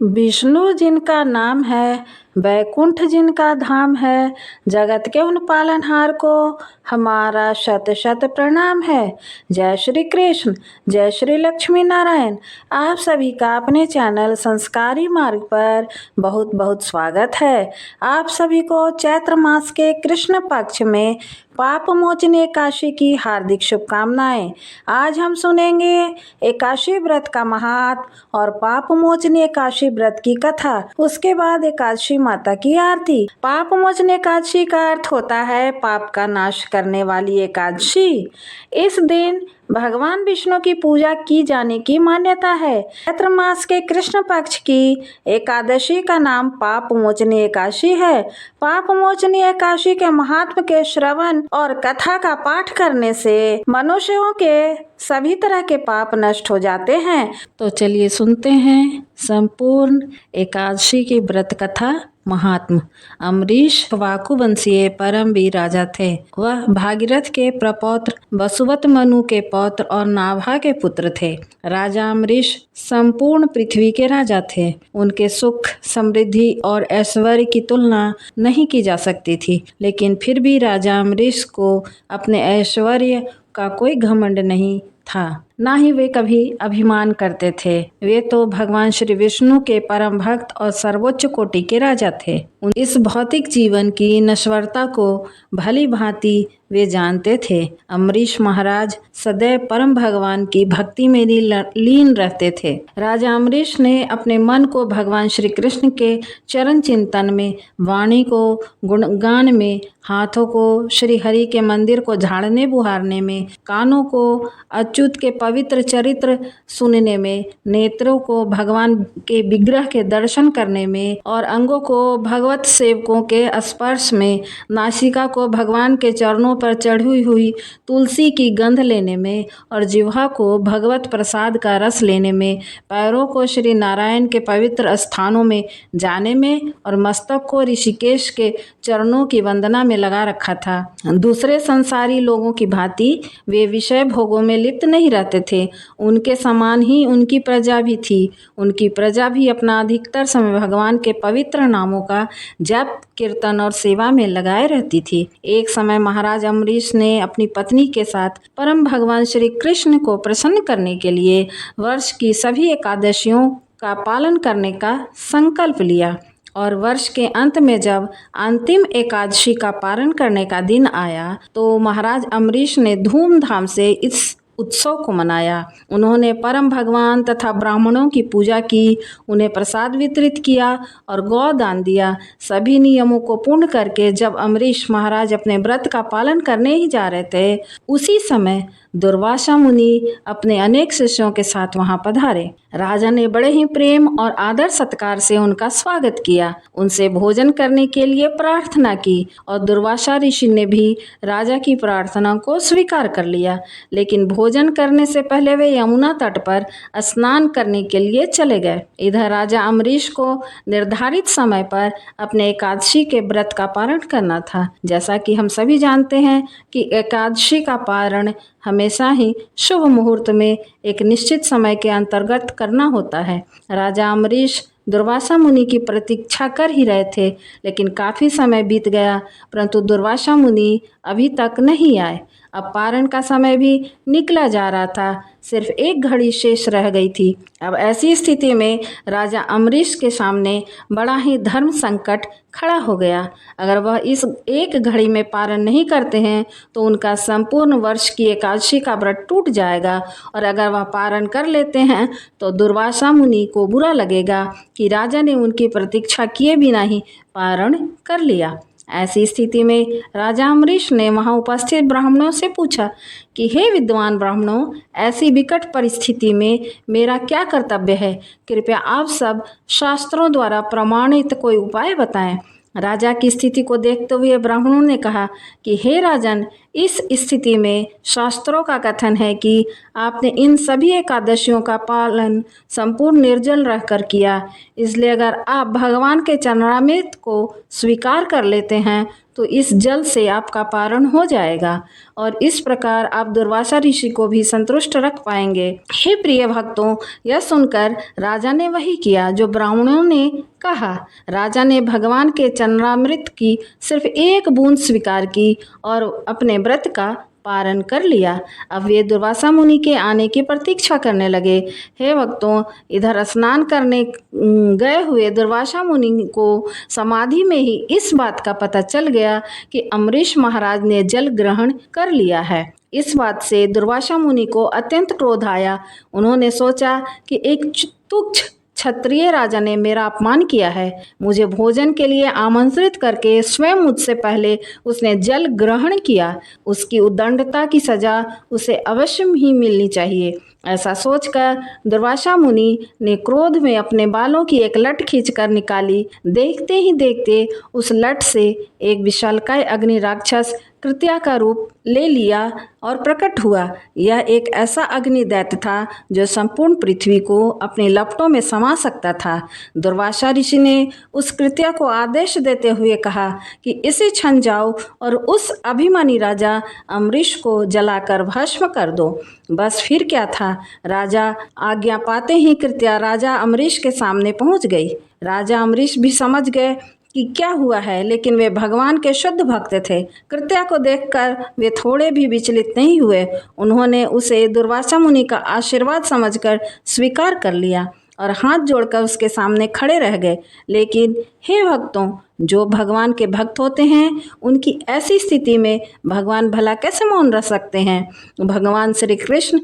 विष्णु जिनका नाम है, वैकुंठ जिनका धाम है, जगत के उन पालनहार को हमारा शत शत प्रणाम है। जय श्री कृष्ण, जय श्री लक्ष्मी नारायण। आप सभी का अपने चैनल संस्कारी मार्ग पर बहुत बहुत स्वागत है। आप सभी को चैत्र मास के कृष्ण पक्ष में पाप मोचन एकादशी की हार्दिक शुभकामनाएं। आज हम सुनेंगे एकादशी व्रत का महात्म और पाप मोचन एकादशी व्रत की कथा। उसके बाद एकादशी माता की आरती। पाप मोचन एकादशी का अर्थ होता है पाप का नाश करने वाली एकादशी। इस दिन भगवान विष्णु की पूजा की जाने की मान्यता है। चैत्र मास के कृष्ण पक्ष की एकादशी का नाम पाप मोचनी एकादशी है। पाप मोचनी एकादशी के महात्म के श्रवण और कथा का पाठ करने से मनुष्यों के सभी तरह के पाप नष्ट हो जाते हैं। तो चलिए सुनते हैं संपूर्ण एकादशी की व्रत कथा। महात्म अम्बरीश वाकुवंशीय परम वीर राजा थे। वह भागीरथ के प्रपौत्र, वसुवत मनु के पौत्र और नाभा के पुत्र थे। राजा अम्बरीश संपूर्ण पृथ्वी के राजा थे। उनके सुख, समृद्धि और ऐश्वर्य की तुलना नहीं की जा सकती थी, लेकिन फिर भी राजा अम्बरीश को अपने ऐश्वर्य का कोई घमंड नहीं था, ना ही वे कभी अभिमान करते थे। वे तो भगवान श्री विष्णु के परम भक्त और सर्वोच्च कोटि के राजा थे। इस भौतिक जीवन की नश्वरता को भली भांति वे जानते थे। अम्बरीश महाराज सदैव परम भगवान की भक्ति में लीन रहते थे। राजा अम्बरीश ने अपने मन को भगवान श्री कृष्ण के चरण चिंतन में, वाणी को गुणगान में, हाथों को श्री हरि के मंदिर को झाड़ने बुहारने में, कानों को अच्युत के पवित्र चरित्र सुनने में, नेत्रों को भगवान के विग्रह के दर्शन करने में और अंगों को भगवत सेवकों के स्पर्श में, नासिका को भगवान के चरणों पर चढ़ी हुई तुलसी की गंध लेने में और जिह्वा को भगवत प्रसाद का रस लेने में, पैरों को श्री नारायण के पवित्र स्थानों में जाने में और मस्तक को ऋषिकेश के चरणों की वंदना में लगा रखा था। दूसरे संसारी लोगों की भांति वे विषय भोगों में लिप्त नहीं रहते थे। उनके समान ही उनकी प्रजा भी थी। उनकी प्रजा भी अपना अधिकतर समय भगवान के पवित्र नामों का जप, कीर्तन और सेवा में लगाए रहती थी। एक समय महाराज अम्बरीश ने अपनी पत्नी के साथ परम भगवान श्री कृष्ण को प्रसन्न करने के लिए वर्ष की सभी एकादशियों का पालन करने का संकल्प लिया और वर्ष के अंत में जब अंतिम एकादशी का पारण करने का दिन आया तो महाराज अम्बरीश ने धूमधाम से इस उत्सव को मनाया। उन्होंने परम भगवान तथा ब्राह्मणों की पूजा की, उन्हें प्रसाद वितरित किया और गौ दान दिया। सभी नियमों को पूर्ण करके जब अम्बरीश महाराज अपने व्रत का पालन करने ही जा रहे थे, उसी समय दुर्वासा मुनि अपने अनेक शिष्यों के साथ वहां पधारे। राजा ने बड़े ही प्रेम और आदर सत्कार से उनका स्वागत किया, उनसे भोजन करने के लिए प्रार्थना की और दुर्वासा ऋषि ने भी राजा की प्रार्थना को स्वीकार कर लिया। लेकिन भोजन करने से पहले वे यमुना तट पर स्नान करने के लिए चले गए। इधर राजा अम्बरीश को निर्धारित समय पर अपने एकादशी के व्रत का पारण करना था। जैसा कि हम सभी जानते हैं कि एकादशी का पारण हमेशा ही शुभ मुहूर्त में एक निश्चित समय के अंतर्गत करना होता है। राजा अम्बरीश दुर्वासा मुनि की प्रतीक्षा कर ही रहे थे, लेकिन काफ़ी समय बीत गया परंतु दुर्वासा मुनि अभी तक नहीं आए। अब पारण का समय भी निकला जा रहा था, सिर्फ एक घड़ी शेष रह गई थी। अब ऐसी स्थिति में राजा अम्बरीश के सामने बड़ा ही धर्म संकट खड़ा हो गया। अगर वह इस एक घड़ी में पारण नहीं करते हैं तो उनका संपूर्ण वर्ष की एकादशी का व्रत टूट जाएगा, और अगर वह पारण कर लेते हैं तो दुर्वासा मुनि को बुरा लगेगा कि राजा ने उनकी प्रतीक्षा किए बिना ही पारण कर लिया। ऐसी स्थिति में राजा अम्बरीश ने वहां उपस्थित ब्राह्मणों से पूछा कि हे विद्वान ब्राह्मणों, ऐसी विकट परिस्थिति में मेरा क्या कर्तव्य है? कृपया आप सब शास्त्रों द्वारा प्रमाणित कोई उपाय बताएं। राजा की स्थिति को देखते हुए ब्राह्मणों ने कहा कि हे राजन, इस स्थिति में शास्त्रों का कथन है कि आपने इन सभी एकादशियों का पालन संपूर्ण निर्जल रहकर किया, इसलिए अगर आप भगवान के चरणामृत को स्वीकार कर लेते हैं तो इस जल से आपका पारण हो जाएगा और इस प्रकार आप दुर्वासा ऋषि को भी संतुष्ट रख पाएंगे। हे प्रिय भक्तों, यह सुनकर राजा ने वही किया जो ब्राह्मणों ने कहा। राजा ने भगवान के चरणामृत की सिर्फ एक बूंद स्वीकार की और अपने व्रत का पारण कर लिया। अब वे दुर्वासा मुनि के आने की प्रतीक्षा करने लगे। हे भक्तों, इधर स्नान करने गए हुए दुर्वासा मुनि को समाधि में ही इस बात का पता चल गया कि अम्बरीश महाराज ने जल ग्रहण कर लिया है। इस बात से दुर्वासा मुनि को अत्यंत क्रोध आया। उन्होंने सोचा कि एक तुच्छ क्षत्रिय राजा ने मेरा अपमान किया है। मुझे भोजन के लिए आमंत्रित करके स्वयं मुझसे पहले उसने जल ग्रहण किया। उसकी उद्दंडता की सजा उसे अवश्य ही मिलनी चाहिए। ऐसा सोचकर दुर्वासा मुनि ने क्रोध में अपने बालों की एक लट खींचकर निकाली। देखते ही देखते उस लट से एक विशालकाय अग्नि राक्षस कृत्या का रूप ले लिया और प्रकट हुआ। यह एक ऐसा अग्नि दैत्य था जो संपूर्ण पृथ्वी को अपनी लपटों में समा सकता था। दुर्वासा ऋषि ने उस कृत्या को आदेश देते हुए कहा कि इसे छन जाओ और उस अभिमानी राजा अम्बरीश को जलाकर भस्म कर दो। बस फिर क्या था, राजा आज्ञा पाते ही कृत्या राजा अम्बरीश के सामने पहुंच गई। राजा अम्बरीश भी समझ गए कि क्या हुआ है, लेकिन वे भगवान के शुद्ध भक्त थे। कृत्या को देखकर वे थोड़े भी विचलित नहीं हुए। उन्होंने उसे दुर्वासा मुनि का आशीर्वाद समझकर स्वीकार कर लिया और हाथ जोड़कर उसके सामने खड़े रह गए। लेकिन हे भक्तों, जो भगवान के भक्त होते हैं उनकी ऐसी स्थिति में भगवान भला कैसे मौन रह सकते हैं। भगवान श्री कृष्ण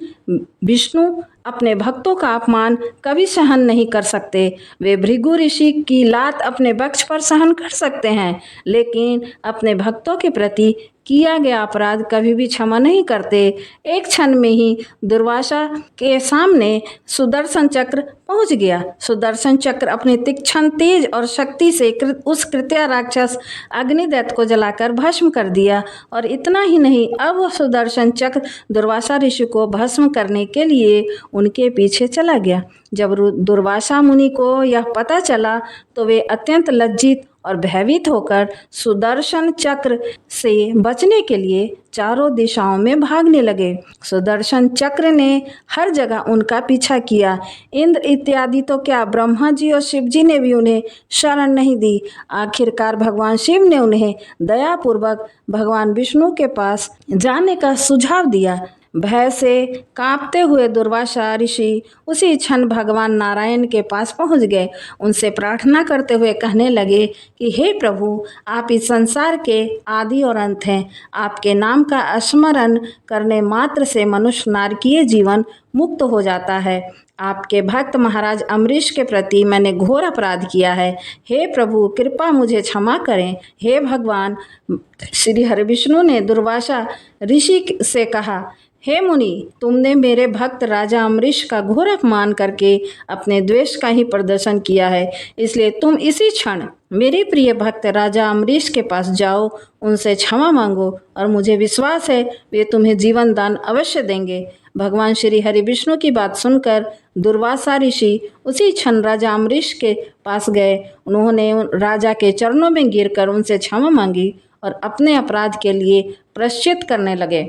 विष्णु अपने भक्तों का अपमान कभी सहन नहीं कर सकते। वे भृगु ऋषि की लात अपने वक्ष पर सहन कर सकते हैं, लेकिन अपने भक्तों के प्रति किया गया अपराध कभी भी क्षमा नहीं करते। एक क्षण में ही दुर्वासा के सामने सुदर्शन चक्र पहुंच गया। सुदर्शन चक्र अपनी तीक्ष्ण तेज और शक्ति से उस कृत्या राक्षस अग्निदैत्य को जलाकर भस्म कर दिया। और इतना ही नहीं, अब वह सुदर्शन चक्र दुर्वासा ऋषि को भस्म करने के लिए उनके पीछे चला गया। जब दुर्वासा मुनि को यह पता चला तो वे अत्यंत लज्जित और भयभीत होकर सुदर्शन चक्र से बचने के लिए चारों दिशाओं में भागने लगे। सुदर्शन चक्र ने हर जगह उनका पीछा किया। इंद्र इत्यादि तो क्या, ब्रह्मा जी और शिव जी ने भी उन्हें शरण नहीं दी। आखिरकार भगवान शिव ने उन्हें दयापूर्वक भगवान विष्णु के पास जाने का सुझाव दिया। भय से कांपते हुए दुर्वासा ऋषि उसी क्षण भगवान नारायण के पास पहुंच गए। उनसे प्रार्थना करते हुए कहने लगे कि हे प्रभु, आप इस संसार के आदि और अंत हैं। आपके नाम का स्मरण करने मात्र से मनुष्य नारकीय जीवन मुक्त हो जाता है। आपके भक्त महाराज अम्बरीश के प्रति मैंने घोर अपराध किया है। हे प्रभु, कृपा मुझे क्षमा करें। हे भगवान, श्री हरिविष्णु ने दुर्वासा ऋषि से कहा, हे मुनि, तुमने मेरे भक्त राजा अम्बरीश का घोर अपमान करके अपने द्वेष का ही प्रदर्शन किया है। इसलिए तुम इसी क्षण मेरे प्रिय भक्त राजा अम्बरीश के पास जाओ, उनसे क्षमा मांगो और मुझे विश्वास है वे तुम्हें जीवन दान अवश्य देंगे। भगवान श्री हरि विष्णु की बात सुनकर दुर्वासा ऋषि उसी क्षण राजा अम्बरीश के पास गए। उन्होंने राजा के चरणों में गिरकर उनसे क्षमा मांगी और अपने अपराध के लिए प्रायश्चित करने लगे।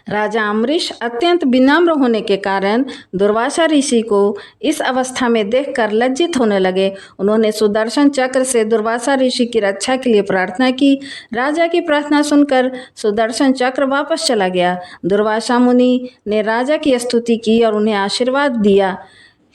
राजा अम्बरीश अत्यंत विनम्र होने के कारण दुर्वासा ऋषि को इस अवस्था में देखकर लज्जित होने लगे। उन्होंने सुदर्शन चक्र से दुर्वासा ऋषि की रक्षा के लिए प्रार्थना की। राजा की प्रार्थना सुनकर सुदर्शन चक्र वापस चला गया। दुर्वासा मुनि ने राजा की स्तुति की और उन्हें आशीर्वाद दिया।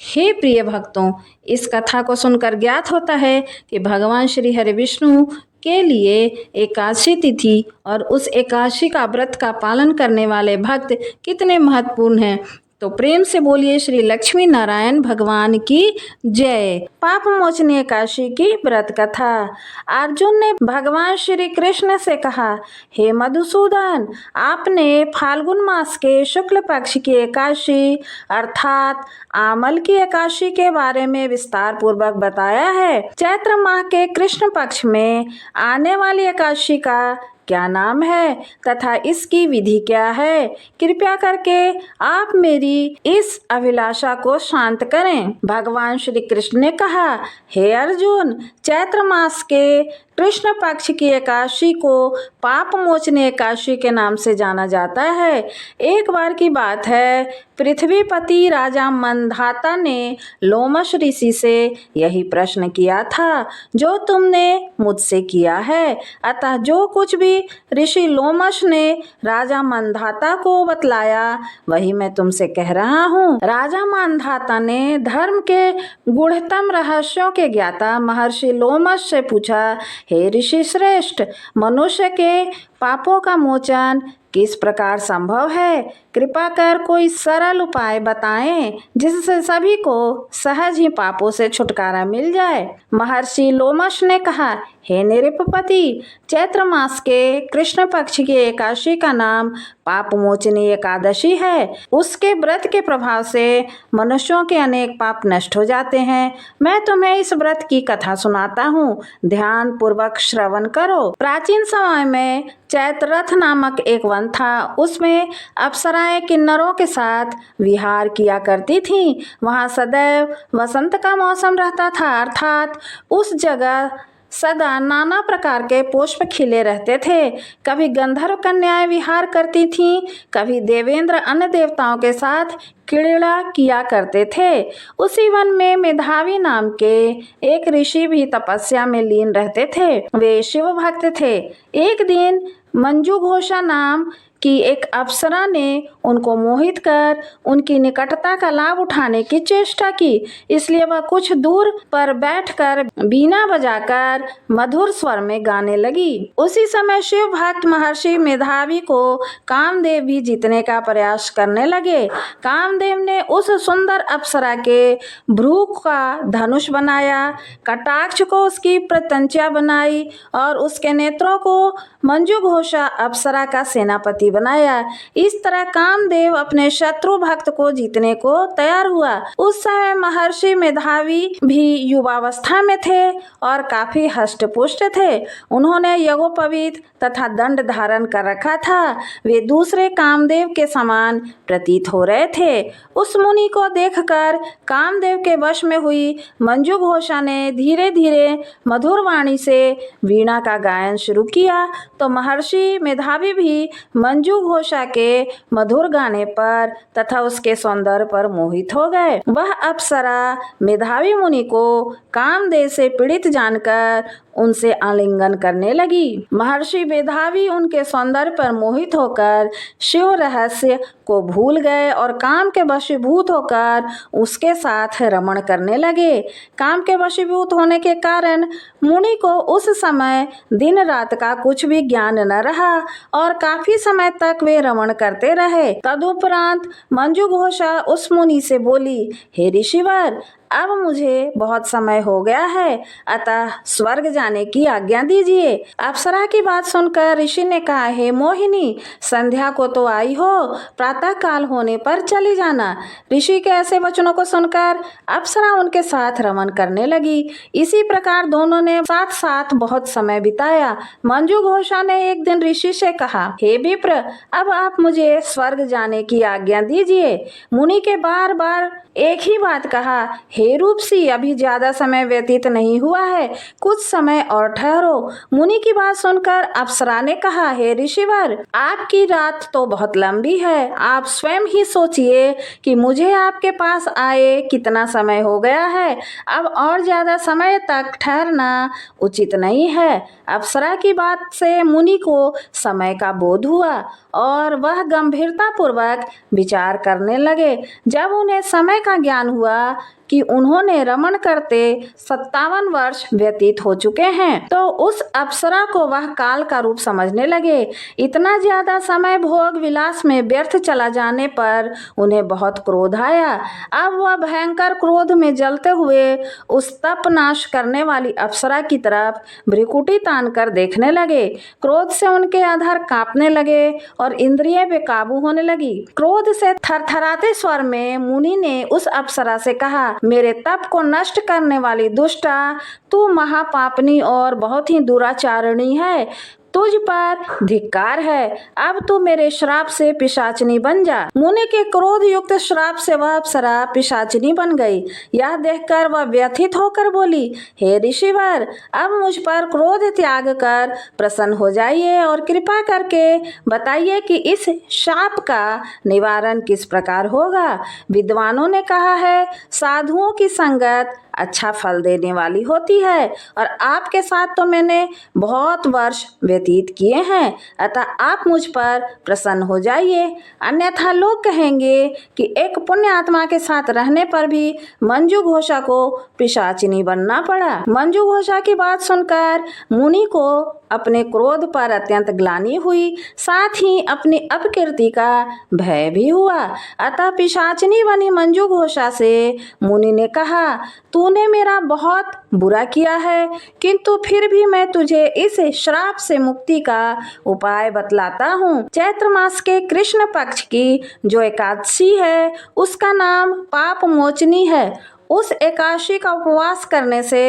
हे प्रिय भक्तों, इस कथा को सुनकर ज्ञात होता है कि भगवान श्री हरि विष्णु के लिए एकादशी तिथि और उस एकादशी का व्रत का पालन करने वाले भक्त कितने महत्वपूर्ण हैं। तो प्रेम से बोलिए श्री लक्ष्मी नारायण भगवान की जय। पाप मोचनी एकादशी की व्रत कथा। अर्जुन ने भगवान श्री कृष्ण से कहा, हे मधुसूदन, आपने फाल्गुन मास के शुक्ल पक्ष की एकादशी अर्थात आमल की एकादशी के बारे में विस्तार पूर्वक बताया है। चैत्र माह के कृष्ण पक्ष में आने वाली एकादशी का क्या नाम है तथा इसकी विधि क्या है? कृपया करके आप मेरी इस अभिलाषा को शांत करें। भगवान श्री कृष्ण ने कहा, हे अर्जुन, चैत्र मास के कृष्ण पक्ष की एकादशी को पाप मोचनी एकादशी के नाम से जाना जाता है। एक बार की बात है, पृथ्वीपति राजा मंधाता ने लोमश ऋषि से यही प्रश्न किया था जो तुमने मुझसे किया है। अतः जो कुछ भी ऋषि लोमश ने राजा मंधाता को बतलाया वही मैं तुमसे कह रहा हूँ। राजा मंधाता ने धर्म के गूढ़तम रहस्यों के ज्ञाता महर्षि लोमश से पूछा, हे ऋषि श्रेष्ठ, मनुष्य के पापों का मोचन किस प्रकार संभव है? कृपा कर कोई सरल उपाय बताएं जिससे सभी को सहज ही पापों से छुटकारा मिल जाए। महर्षि लोमश ने कहा, हे नृपपति, चैत्र मास के कृष्ण पक्ष की एकादशी का नाम पाप मोचनी एकादशी है। उसके व्रत के प्रभाव से मनुष्यों के अनेक पाप नष्ट हो जाते हैं। मैं तुम्हें इस व्रत की कथा सुनाता हूँ, ध्यान पूर्वक श्रवण करो। प्राचीन समय में चैत्ररथ नामक एक वन था। उसमें अप्सराएं किन्नरों के साथ विहार किया करती थीं। वहाँ सदैव वसंत का मौसम रहता था, अर्थात उस जगह सदा नाना प्रकार के पुष्प खिले रहते थे। कभी गंधर्व कन्याएं विहार करती थीं, कभी देवेंद्र अन्य देवताओं के साथ क्रीड़ा किया करते थे। उसी वन में मेधावी नाम के एक ऋषि भी तपस्या में लीन रहते थे। वे शिव भक्त थे। एक दिन मंजू घोषा नाम कि एक अप्सरा ने उनको मोहित कर उनकी निकटता का लाभ उठाने की चेष्टा की। इसलिए वह कुछ दूर पर बैठकर बीना बजाकर मधुर स्वर में गाने लगी। उसी समय शिव भक्त महर्षि मेधावी को कामदेव भी जीतने का प्रयास करने लगे। कामदेव ने उस सुंदर अप्सरा के भ्रू का धनुष बनाया, कटाक्ष को उसकी प्रत्यंचा बनाई और उसके नेत्रों को मंजू घोषा अप्सरा का सेनापति बनाया। इस तरह कामदेव अपने शत्रु भक्त को जीतने को तैयार हुआ। उस समय महर्षि मेधावी भी युवावस्था में थे और काफी हष्ट-पुष्ट थे। उन्होंने यज्ञोपवीत तथा दंड धारण कर रखा था। वे दूसरे कामदेव के समान प्रतीत हो रहे थे। उस मुनि को देखकर कामदेव के वश में हुई मंजू घोषा ने धीरे धीरे मधुर वाणी से वीणा का गायन शुरू किया तो महर्षि मेधावी भी मंजू घोषा के मधुर गाने पर तथा उसके सौंदर्य पर मोहित हो गए। वह अप्सरा मेधावी मुनि को कामदेव से पीड़ित जानकर उनसे आलिंगन करने लगी। महर्षि मेधावी उनके सौंदर्य पर मोहित होकर शिव रहस्य को भूल गए और काम के वशीभूत होकर उसके साथ रमण करने लगे। काम के वशीभूत होने के कारण मुनि को उस समय दिन रात का कुछ भी ज्ञान न रहा और काफी समय तक वे रमण करते रहे। तदुपरांत मंजू घोषा उस मुनि से बोली, हे ऋषिवर, अब मुझे बहुत समय हो गया है, अतः स्वर्ग जाने की आज्ञा दीजिए। अप्सरा की बात सुनकर ऋषि ने कहा, हे मोहिनी, संध्या को तो आई हो, प्रातः काल होने पर चली जाना। ऋषि के ऐसे वचनों को सुनकर अप्सरा उनके साथ रमन करने लगी। इसी प्रकार दोनों ने साथ साथ बहुत समय बिताया। मंजू घोषा ने एक दिन ऋषि से कहा, हे विप्र, अब आप मुझे स्वर्ग जाने की आज्ञा दीजिए। मुनि के बार बार एक ही बात कहा, हे रूपसी, अभी ज्यादा समय व्यतीत नहीं हुआ है, कुछ समय और ठहरो। मुनि की बात सुनकर अप्सरा ने कहा, हे ऋषिवर, आपकी रात तो बहुत लंबी है, आप स्वयं ही सोचिए कि मुझे आपके पास आए कितना समय हो गया है। अब और ज्यादा समय तक ठहरना उचित नहीं है। अप्सरा की बात से मुनि को समय का बोध हुआ और वह गंभीरता पूर्वक विचार करने लगे। जब उन्हें समय का ज्ञान हुआ कि उन्होंने रमण करते 57 वर्ष व्यतीत हो चुके हैं तो उस अप्सरा को वह काल का रूप समझने लगे। इतना ज्यादा समय भोग विलास में व्यर्थ चला जाने पर उन्हें बहुत क्रोध आया। अब वह भयंकर क्रोध में जलते हुए उस तप नाश करने वाली अप्सरा की तरफ भ्रिकुटी तान कर देखने लगे। क्रोध से उनके अधर कांपने लगे और इंद्रियां बेकाबू होने लगी। क्रोध से थरथराते स्वर में मुनि ने उस अप्सरा से कहा, मेरे तप को नष्ट करने वाली दुष्टा, तू महापापनी और बहुत ही दुराचारणी है। तुझ पर धिक्कार है, अब तू मेरे श्राप से पिशाचनी बन जा। मुनि के क्रोध युक्त श्राप से वह अप्सरा पिशाचनी बन गई। यह देखकर वह व्यथित होकर बोली, हे ऋषिवर, अब मुझ पर क्रोध त्याग कर प्रसन्न हो जाइए और कृपा करके बताइए कि इस शाप का निवारण किस प्रकार होगा। विद्वानों ने कहा है, साधुओं की संगत अच्छा फल देने वाली होती है और आपके साथ तो मैंने बहुत वर्ष व्यतीत किए हैं, अतः आप मुझ पर प्रसन्न हो जाइए, अन्यथा लोग कहेंगे कि एक पुण्य आत्मा के साथ रहने पर भी मंजू घोषा को पिशाचिनी बनना पड़ा। मंजू घोषा की बात सुनकर मुनि को अपने क्रोध पर अत्यंत ग्लानि हुई, साथ ही अपनी अपकीर्ति का भय भी हुआ। अतः पिशाचिनी बनी मंजू घोषा से मुनि ने कहा, तूने मेरा बहुत बुरा किया है, किंतु फिर भी मैं तुझे इस श्राप से मुक्ति का उपाय बतलाता हूँ। चैत्र मास के कृष्ण पक्ष की जो एकादशी है उसका नाम पाप मोचनी है। उस एकादशी का उपवास करने से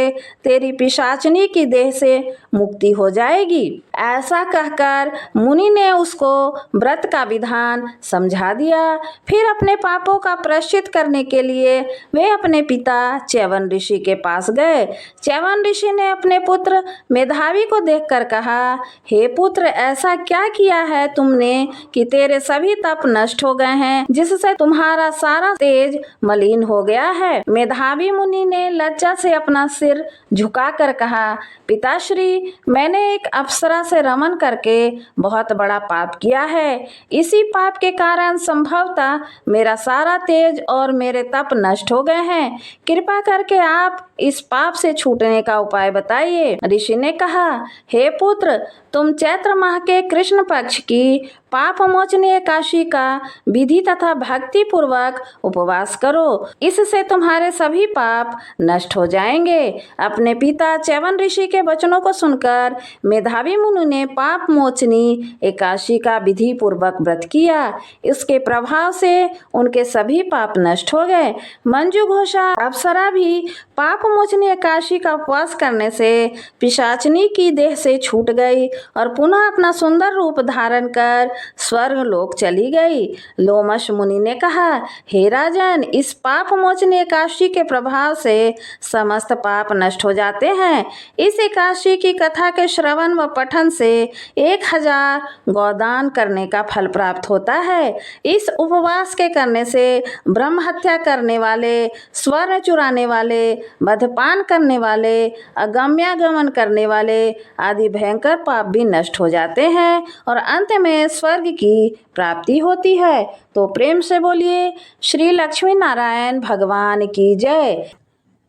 तेरी पिशाचनी की देह से मुक्ति हो जाएगी। ऐसा कहकर मुनि ने उसको व्रत का विधान समझा दिया। फिर अपने पापों का प्रायश्चित करने के लिए वे अपने पिता च्यवन ऋषि के पास गए। च्यवन ऋषि ने अपने पुत्र मेधावी को देखकर कहा, हे पुत्र, ऐसा क्या किया है तुमने कि तेरे सभी तप नष्ट हो गए हैं, जिससे तुम्हारा सारा तेज मलिन हो गया है। मेधावी मुनि ने लज्जा से अपना सिर झुकाकर कहा, पिताश्री, मैंने एक अप्सरा से रमन करके बहुत बड़ा पाप किया है। इसी पाप के कारण संभवतः मेरा सारा तेज और मेरे तप नष्ट हो गए हैं। कृपा करके आप इस पाप से छूटने का उपाय बताइए। ऋषि ने कहा, हे पुत्र, तुम चैत्र माह के कृष्ण पक्ष की पाप मोचनी एकादशी का विधि तथा भक्ति पूर्वक उपवास करो, इससे तुम्हारे सभी पाप नष्ट हो जाएंगे। अपने पिता च्यवन ऋषि के वचनों को सुनकर मेधावी मुनि ने पाप मोचनी एकादशी का विधि पूर्वक व्रत किया। इसके प्रभाव से उनके सभी पाप नष्ट हो गए। मंजू घोषा अप्सरा भी पाप मोचनी एकादशी का उपवास करने से पिशाचनी की देह से छूट गई और पुनः अपना सुंदर रूप धारण कर स्वर्ग लोक चली गई। लोमश मुनि ने कहा, हे राजन, इस पाप मोचनी एकादशी के प्रभाव से समस्त पाप नष्ट हो जाते हैं। इस एकादशी की कथा के श्रवण व पठन से 1000 गौदान करने का फल प्राप्त होता है। इस उपवास के करने से ब्रह्म हत्या करने वाले, स्वर्ण चुराने वाले, मद्यपान करने वाले, अगम्यागमन करने वाले आदि भयंकर पाप भी नष्ट हो जाते हैं और अंत में स्वर्ग की प्राप्ति होती है। तो प्रेम से बोलिए, श्री लक्ष्मी नारायण भगवान की जय।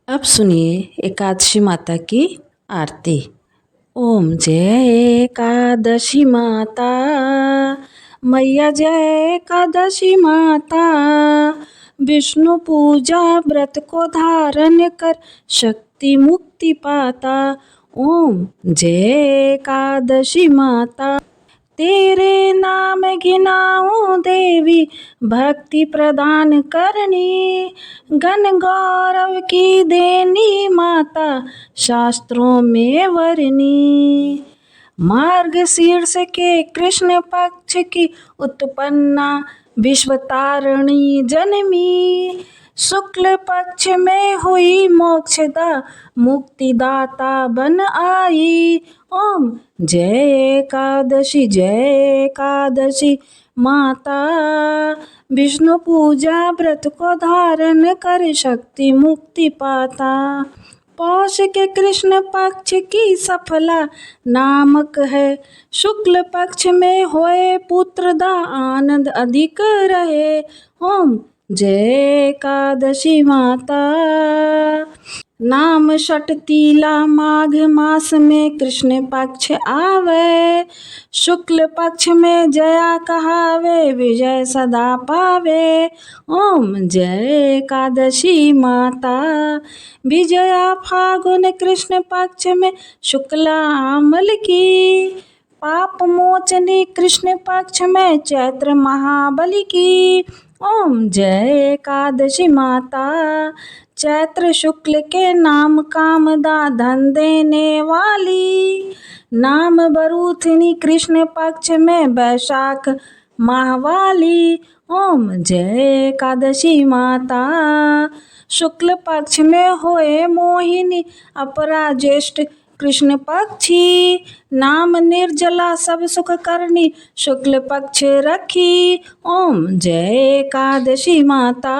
अब सुनिए एकादशी माता की आरती। ओम जय एकादशी माता, मैया जय एकादशी माता, विष्णु पूजा व्रत को धारण कर शक्ति मुक्ति पाता। ओम जय एकादशी माता, तेरे नाम गिनाऊं देवी भक्ति प्रदान करनी, गण गौरव की देनी माता शास्त्रों में वर्णी। मार्गशीर्ष के कृष्ण पक्ष की उत्पन्ना विश्वतारिणी जनमी, शुक्ल पक्ष में हुई मोक्षदा मुक्तिदाता बन आई। ओम जय एकादशी माता, विष्णु पूजा व्रत को धारण कर शक्ति मुक्ति पाता। पौष के कृष्ण पक्ष की सफला नामक है, शुक्ल पक्ष में होए पुत्र दा आनंद अधिक रहे। ओम जय एकादशी माता, नाम षटतीला माघ मास में कृष्ण पक्ष आवे, शुक्ल पक्ष में जया कहावे विजय सदा पावे। ओम जय एकादशी माता, विजया फागुन कृष्ण पक्ष में शुक्ला अमल की, पाप मोचनी कृष्ण पक्ष में चैत्र महाबली की। ओम जय एकादशी माता, चैत्र शुक्ल के नाम कामदा धन देने वाली, नाम बरूथनी कृष्ण पक्ष में वैशाख माह वाली। ओम जय एकादशी माता। शुक्ल पक्ष में होए मोहिनी, अपरा ज्येष्ठ कृष्ण पक्षी, नाम निर्जला सब सुख करनी, शुक्ल पक्ष रखी। ओम जय एकादशी माता।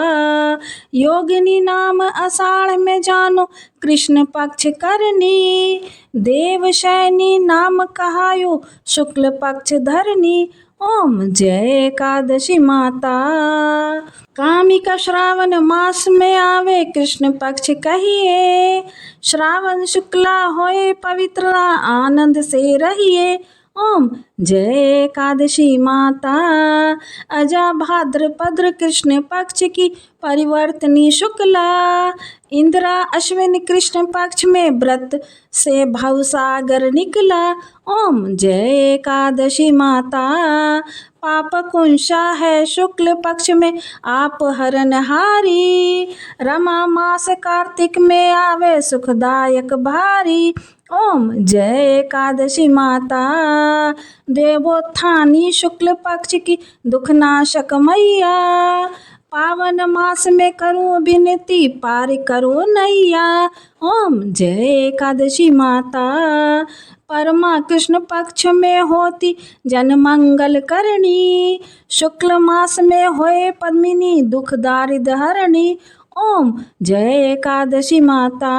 योगिनी नाम आषाढ़ में जानो, कृष्ण पक्ष करनी, देवशैनी नाम कहायो, शुक्ल पक्ष धरनी। ओम जय एकादशी माता। कामिका श्रावण मास में आवे, कृष्ण पक्ष कहिए, श्रावण शुक्ला होए पवित्र, आनंद से रहिए। ओम जय एकादशी माता। अजा भाद्रपद्र कृष्ण पक्ष की परिवर्तनी शुक्ला, इंदिरा अश्विन कृष्ण पक्ष में व्रत से भवसागर निकला। ओम जय एकादशी माता। पाप कुंशा है शुक्ल पक्ष में आप हरनहारी, रमा मास कार्तिक में आवे सुखदायक भारी। ओम जय एकादशी माता। देवोत्थानी शुक्ल पक्ष की दुखनाशक मैया, पावन मास में करूं विनती पार करो नैया। ओम जय एकादशी माता। परमा कृष्ण पक्ष में होती जन मंगल करनी, शुक्ल मास में होए पद्मिनी दुख दारिद्र हरणी। ओम जय एकादशी माता।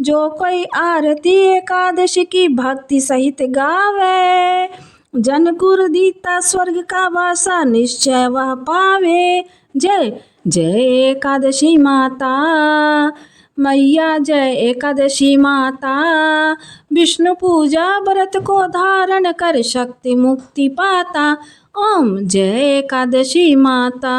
जो कोई आरती एकादशी की भक्ति सहित गावे, जन गुरु दीता स्वर्ग का वासा निश्चय वह पावे। जय जय एकादशी माता। मैया जय एकादशी माता। विष्णु पूजा व्रत को धारण कर शक्ति मुक्ति पाता। ओम जय एकादशी माता।